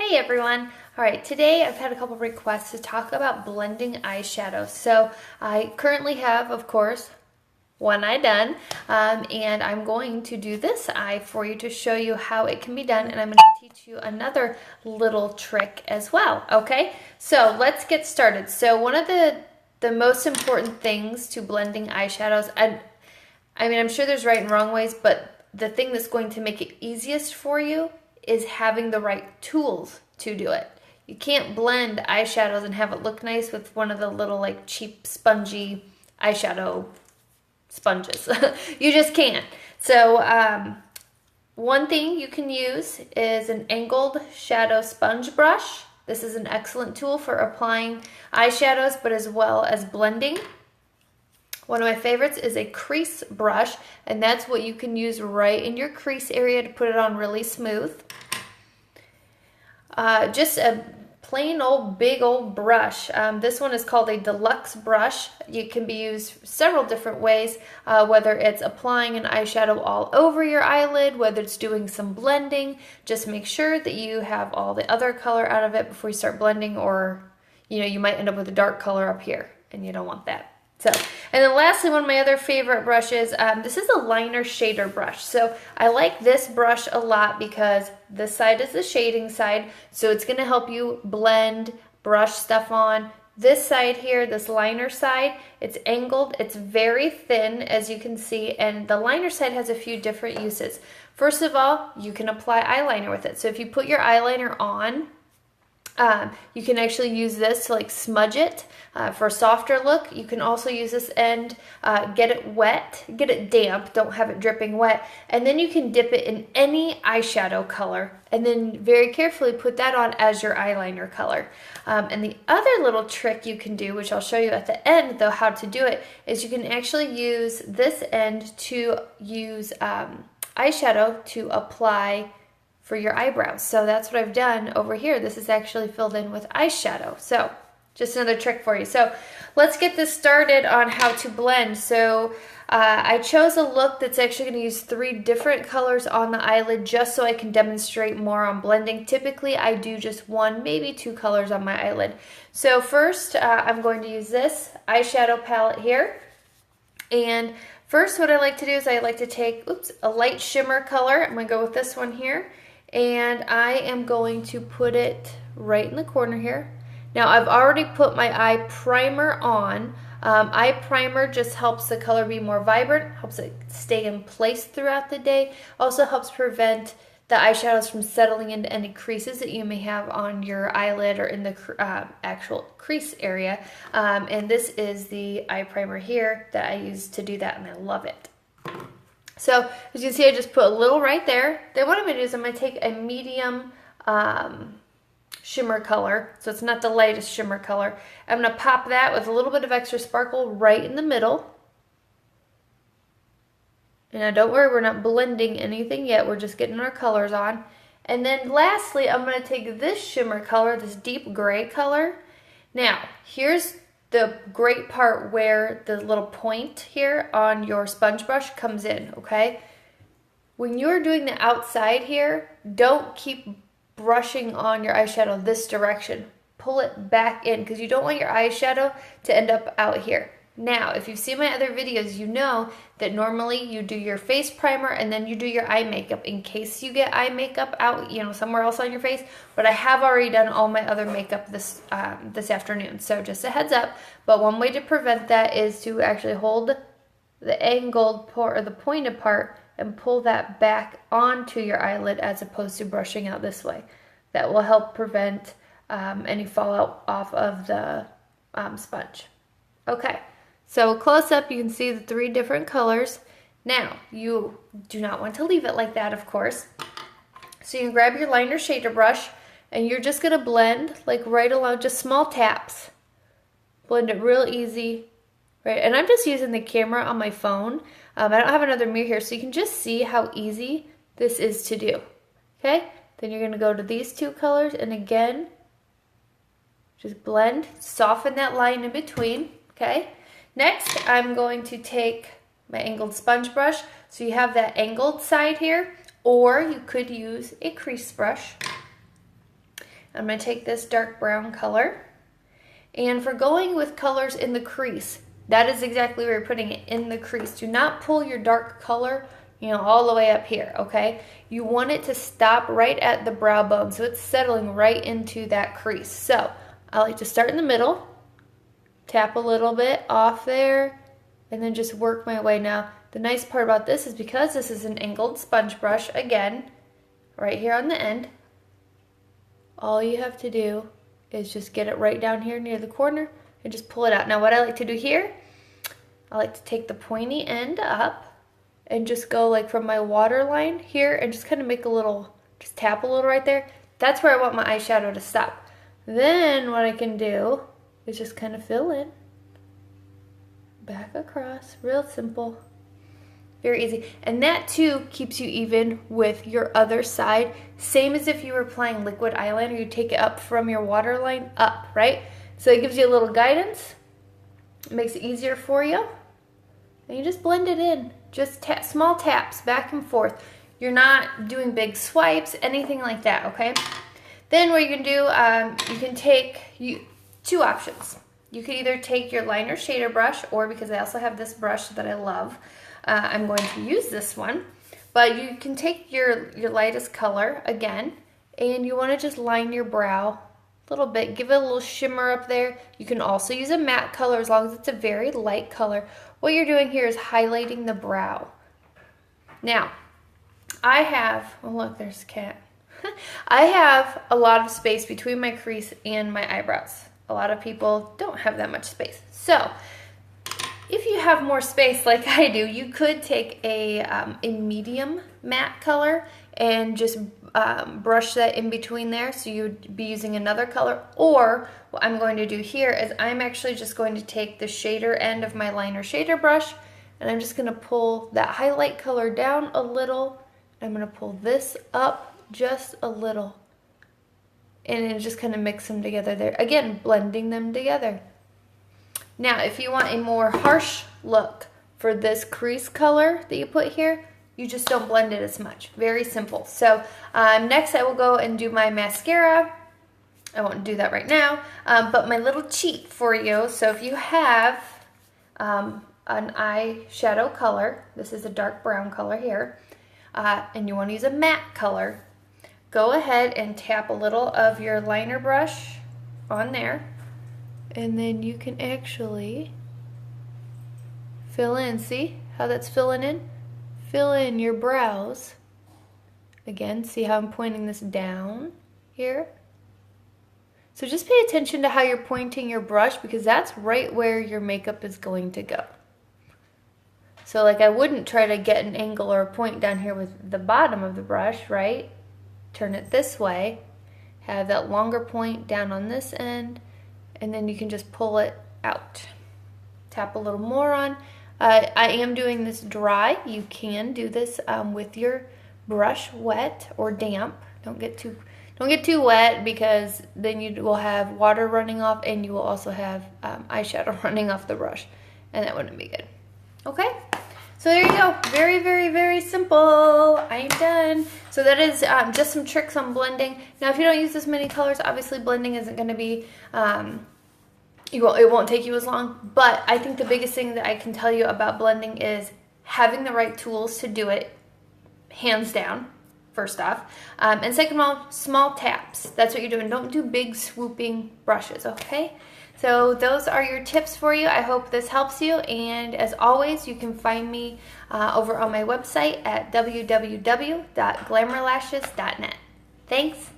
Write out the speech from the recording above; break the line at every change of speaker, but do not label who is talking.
Hey everyone! Alright, today I've had a couple requests to talk about blending eyeshadow. So I currently have, of course, one eye done, and I'm going to do this eye for you to show you how it can be done, and I'm going to teach you another little trick as well, okay? So let's get started. So one of the most important things to blending eyeshadows, I mean, I'm sure there's right and wrong ways, but the thing that's going to make it easiest for you is having the right tools to do it. You can't blend eyeshadows and have it look nice with one of the little like cheap spongy eyeshadow sponges. You just can't. So one thing you can use is an angled shadow sponge brush. This is an excellent tool for applying eyeshadows, but as well as blending. One of my favorites is a crease brush, and that's what you can use right in your crease area to put it on really smooth. Just a plain old big old brush. This one is called a deluxe brush. It can be used several different ways, whether it's applying an eyeshadow all over your eyelid, whether it's doing some blending. Just make sure that you have all the other color out of it before you start blending, or you might end up with a dark color up here, and you don't want that. So, and then lastly, one of my other favorite brushes, this is a liner shader brush. So I like this brush a lot because this side is the shading side, so it's going to help you blend, brush stuff on. This side here, this liner side, it's angled, it's very thin as you can see, and the liner side has a few different uses. First of all, you can apply eyeliner with it. So if you put your eyeliner on, you can actually use this to like smudge it for a softer look. You can also use this end, get it wet, get it damp, don't have it dripping wet, and then you can dip it in any eyeshadow color and then very carefully put that on as your eyeliner color. And the other little trick you can do, which I'll show you at the end though how to do it, is you can actually use this end to use eyeshadow to apply for your eyebrows. So that's what I've done over here. This is actually filled in with eyeshadow. So just another trick for you. So let's get this started on how to blend. So I chose a look that's actually going to use 3 different colors on the eyelid just so I can demonstrate more on blending. Typically I do just 1, maybe 2 colors on my eyelid. So first I'm going to use this eyeshadow palette here. And first what I like to do is I like to take a light shimmer color. I'm going to go with this one here. And I am going to put it right in the corner here. Now I've already put my eye primer on. Eye primer just helps the color be more vibrant, helps it stay in place throughout the day, also helps prevent the eyeshadows from settling into any creases that you may have on your eyelid or in the actual crease area. And this is the eye primer here that I use to do that, and I love it. So as you can see, I just put a little right there. Then what I'm going to do is I'm going to take a medium shimmer color. So it's not the lightest shimmer color. I'm going to pop that with a little bit of extra sparkle right in the middle. And now don't worry, we're not blending anything yet. We're just getting our colors on. And then lastly, I'm going to take this shimmer color, this deep gray color. Now, here's the great part where the little point here on your sponge brush comes in, okay? When you're doing the outside here, don't keep brushing on your eyeshadow this direction. Pull it back in because you don't want your eyeshadow to end up out here. Now, if you've seen my other videos, you know that normally you do your face primer and then you do your eye makeup in case you get eye makeup out, somewhere else on your face. But I have already done all my other makeup this afternoon, so just a heads up. But one way to prevent that is to actually hold the angled part or the pointed part and pull that back onto your eyelid as opposed to brushing out this way. That will help prevent any fallout off of the sponge. Okay. So close up, you can see the 3 different colors. Now, you do not want to leave it like that, of course. So you can grab your liner shader brush, and you're just going to blend like right along, just small taps. Blend it real easy, right? And I'm just using the camera on my phone. I don't have another mirror here, so you can just see how easy this is to do. Okay? Then you're going to go to these 2 colors, and again, just blend, soften that line in between, okay? Next, I'm going to take my angled sponge brush. So you have that angled side here, or you could use a crease brush. I'm going to take this dark brown color. And for going with colors in the crease, that is exactly where you're putting it, in the crease. Do not pull your dark color, all the way up here, okay? You want it to stop right at the brow bone, so it's settling right into that crease. So I like to start in the middle, tap a little bit off there, and then just work my way. Now, the nice part about this is because this is an angled sponge brush, again, right here on the end, all you have to do is just get it right down here near the corner and just pull it out. Now what I like to do here, I like to take the pointy end up and just go like from my waterline here and just kind of make a little, just tap a little right there. That's where I want my eyeshadow to stop. Then what I can do is just kind of fill in, back across, real simple. Very easy. And that too keeps you even with your other side. Same as if you were applying liquid eyeliner, you take it up from your waterline up, right? So it gives you a little guidance. It makes it easier for you. And you just blend it in. Just small taps back and forth. You're not doing big swipes, anything like that, okay? Then what you can do, you can take two options. You could either take your liner shader brush, or because I also have this brush that I love, I'm going to use this one. But you can take your lightest color again, and you want to just line your brow a little bit. Give it a little shimmer up there. You can also use a matte color as long as it's a very light color. What you're doing here is highlighting the brow. Now, I have, oh look, there's a cat. I have a lot of space between my crease and my eyebrows. A lot of people don't have that much space. So, if you have more space like I do, you could take a medium matte color and just brush that in between there, so you'd be using another color. Or what I'm going to do here is I'm actually just going to take the shader end of my liner shader brush, and I'm just going to pull that highlight color down a little. I'm going to pull this up just a little, and then just kind of mix them together there. Again, blending them together. Now, if you want a more harsh look for this crease color that you put here, you just don't blend it as much. Very simple. So next I will go and do my mascara. I won't do that right now, but my little cheat for you. So if you have an eyeshadow color, this is a dark brown color here, and you want to use a matte color, go ahead and tap a little of your liner brush on there. And then you can actually fill in. See how that's filling in? Fill in your brows. Again, see how I'm pointing this down here? So just pay attention to how you're pointing your brush, because that's right where your makeup is going to go. So like I wouldn't try to get an angle or a point down here with the bottom of the brush, right? Turn it this way. Have that longer point down on this end. And then you can just pull it out. Tap a little more on. I am doing this dry. You can do this with your brush wet or damp. Don't get too wet, because then you will have water running off, and you will also have eyeshadow running off the brush, and that wouldn't be good. Okay, so there you go. Very, very, very simple. I'm done. So that is just some tricks on blending. Now, if you don't use this many colors, obviously blending isn't going to be, it won't take you as long. But I think the biggest thing that I can tell you about blending is having the right tools to do it, hands down, first off. And second of all, small taps. That's what you're doing. Don't do big swooping brushes, okay? So those are your tips for you. I hope this helps you, and as always, you can find me over on my website at www.glamourlashes.net. Thanks.